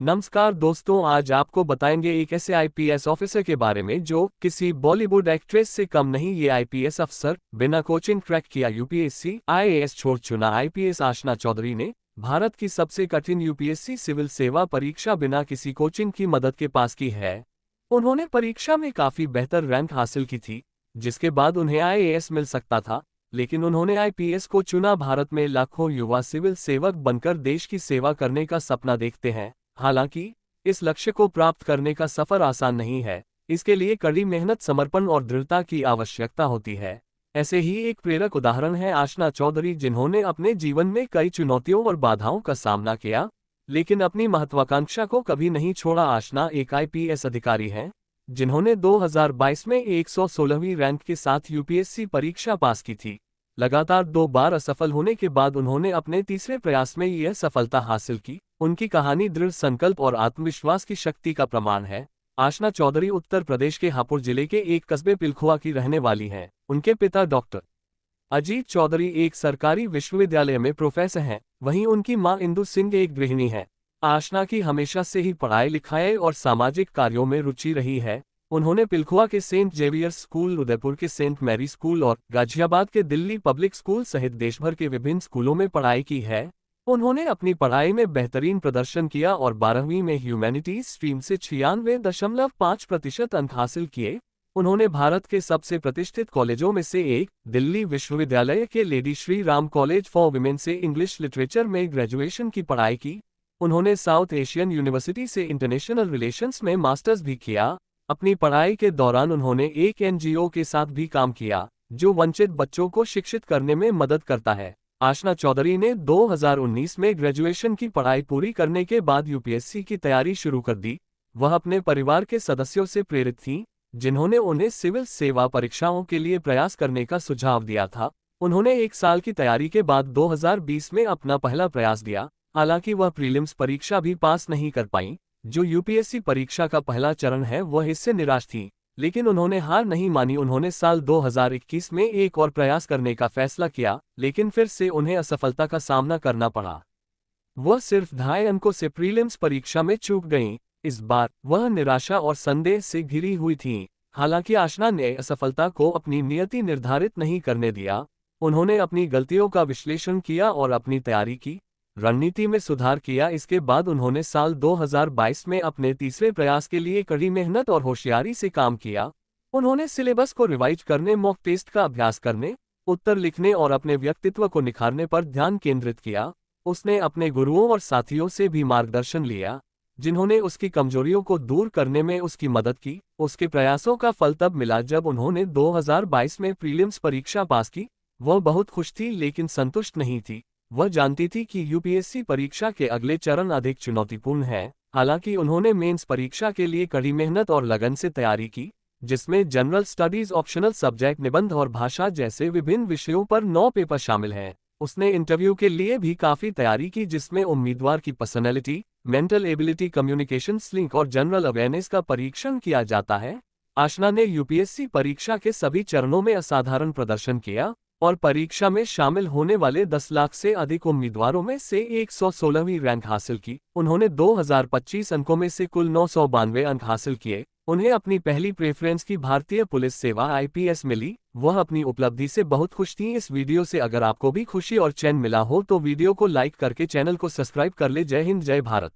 नमस्कार दोस्तों, आज आपको बताएंगे एक ऐसे आईपीएस ऑफिसर के बारे में जो किसी बॉलीवुड एक्ट्रेस से कम नहीं। ये आईपीएस अफसर बिना कोचिंग क्रैक किया यूपीएससी आईएएस छोड़ चुना। आईपीएस आशना चौधरी ने भारत की सबसे कठिन यूपीएससी सिविल सेवा परीक्षा बिना किसी कोचिंग की मदद के पास की है। उन्होंने परीक्षा में काफी बेहतर रैंक हासिल की थी, जिसके बाद उन्हें आईएएस मिल सकता था, लेकिन उन्होंने आईपीएस को चुना। भारत में लाखों युवा सिविल सेवक बनकर देश की सेवा करने का सपना देखते हैं। हालांकि इस लक्ष्य को प्राप्त करने का सफर आसान नहीं है। इसके लिए कड़ी मेहनत, समर्पण और दृढ़ता की आवश्यकता होती है। ऐसे ही एक प्रेरक उदाहरण है आशना चौधरी, जिन्होंने अपने जीवन में कई चुनौतियों और बाधाओं का सामना किया, लेकिन अपनी महत्वाकांक्षा को कभी नहीं छोड़ा। आशना एक आईपीएस अधिकारी हैं, जिन्होंने 2022 में 116वीं रैंक के साथ यूपीएससी परीक्षा पास की थी। लगातार 2 बार असफल होने के बाद उन्होंने अपने तीसरे प्रयास में यह सफलता हासिल की। उनकी कहानी दृढ़ संकल्प और आत्मविश्वास की शक्ति का प्रमाण है। आशना चौधरी उत्तर प्रदेश के हापुड़ जिले के एक कस्बे पिलखुआ की रहने वाली हैं। उनके पिता डॉक्टर अजीत चौधरी एक सरकारी विश्वविद्यालय में प्रोफेसर हैं, वहीं उनकी मां इंदु सिंह एक गृहिणी हैं। आशना की हमेशा से ही पढ़ाई लिखाई और सामाजिक कार्यों में रुचि रही है। उन्होंने पिलखुआ के सेंट जेवियर्स स्कूल, उदयपुर के सेंट मैरी स्कूल और गाजियाबाद के दिल्ली पब्लिक स्कूल सहित देशभर के विभिन्न स्कूलों में पढ़ाई की है। उन्होंने अपनी पढ़ाई में बेहतरीन प्रदर्शन किया और 12वीं में ह्यूमैनिटीज स्ट्रीम से 96.5% अंक हासिल किए। उन्होंने भारत के सबसे प्रतिष्ठित कॉलेजों में से एक दिल्ली विश्वविद्यालय के lady Shri Ram college for women से इंग्लिश लिटरेचर में ग्रेजुएशन की पढ़ाई की। उन्होंने साउथ एशियन यूनिवर्सिटी से इंटरनेशनल रिलेशंस में मास्टर्स भी किया। अपनी पढ़ाई के दौरान उन्होंने एक एनजीओ के साथ भी काम किया, जो वंचित बच्चों को शिक्षित करने में मदद करता है। आशना चौधरी ने 2019 में ग्रेजुएशन की पढ़ाई पूरी करने के बाद यूपीएससी की तैयारी शुरू कर दी। वह अपने परिवार के सदस्यों से प्रेरित थीं, जिन्होंने उन्हें सिविल सेवा परीक्षाओं के लिए प्रयास करने का सुझाव दिया था। उन्होंने 1 साल की तैयारी के बाद 2020 में अपना पहला प्रयास दिया। हालांकि वह प्रीलिम्स परीक्षा भी पास नहीं कर पाईं, जो यूपीएससी परीक्षा का पहला चरण है। वह इससे निराश थी, लेकिन उन्होंने हार नहीं मानी। उन्होंने साल 2021 में एक और प्रयास करने का फैसला किया, लेकिन फिर से उन्हें असफलता का सामना करना पड़ा। वह सिर्फ 2.5 अंकों से प्रीलिम्स परीक्षा में चूक गईं। इस बार वह निराशा और संदेह से घिरी हुई थीं। हालांकि आशना ने असफलता को अपनी नियति निर्धारित नहीं करने दिया। उन्होंने अपनी गलतियों का विश्लेषण किया और अपनी तैयारी की रणनीति में सुधार किया। इसके बाद उन्होंने साल 2022 में अपने तीसरे प्रयास के लिए कड़ी मेहनत और होशियारी से काम किया। उन्होंने सिलेबस को रिवाइज करने, मॉक टेस्ट का अभ्यास करने, उत्तर लिखने और अपने व्यक्तित्व को निखारने पर ध्यान केंद्रित किया। उसने अपने गुरुओं और साथियों से भी मार्गदर्शन लिया, जिन्होंने उसकी कमजोरियों को दूर करने में उसकी मदद की। उसके प्रयासों का फल तब मिला जब उन्होंने 2022 में प्रीलिम्स परीक्षा पास की। वह बहुत खुश थी, लेकिन संतुष्ट नहीं थी। वह जानती थी कि यूपीएससी परीक्षा के अगले चरण अधिक चुनौतीपूर्ण हैं। हालांकि उन्होंने मेंस परीक्षा के लिए कड़ी मेहनत और लगन से तैयारी की, जिसमें जनरल स्टडीज, ऑप्शनल सब्जेक्ट, निबंध और भाषा जैसे विभिन्न विषयों पर 9 पेपर शामिल हैं। उसने इंटरव्यू के लिए भी काफी तैयारी की, जिसमें उम्मीदवार की personality, mental ability, communication skills और जनरल अवेयरनेस का परीक्षण किया जाता है। आशना ने यूपीएससी परीक्षा के सभी चरणों में असाधारण प्रदर्शन किया और परीक्षा में शामिल होने वाले 10 लाख से अधिक उम्मीदवारों में से 116वीं रैंक हासिल की। उन्होंने 2025 अंकों में से कुल 992 अंक हासिल किए। उन्हें अपनी पहली प्रेफरेंस की भारतीय पुलिस सेवा आईपीएस मिली। वह अपनी उपलब्धि से बहुत खुश थीं। इस वीडियो से अगर आपको भी खुशी और चैन मिला हो तो वीडियो को लाइक करके चैनल को सब्सक्राइब कर ले। जय हिंद, जय भारत।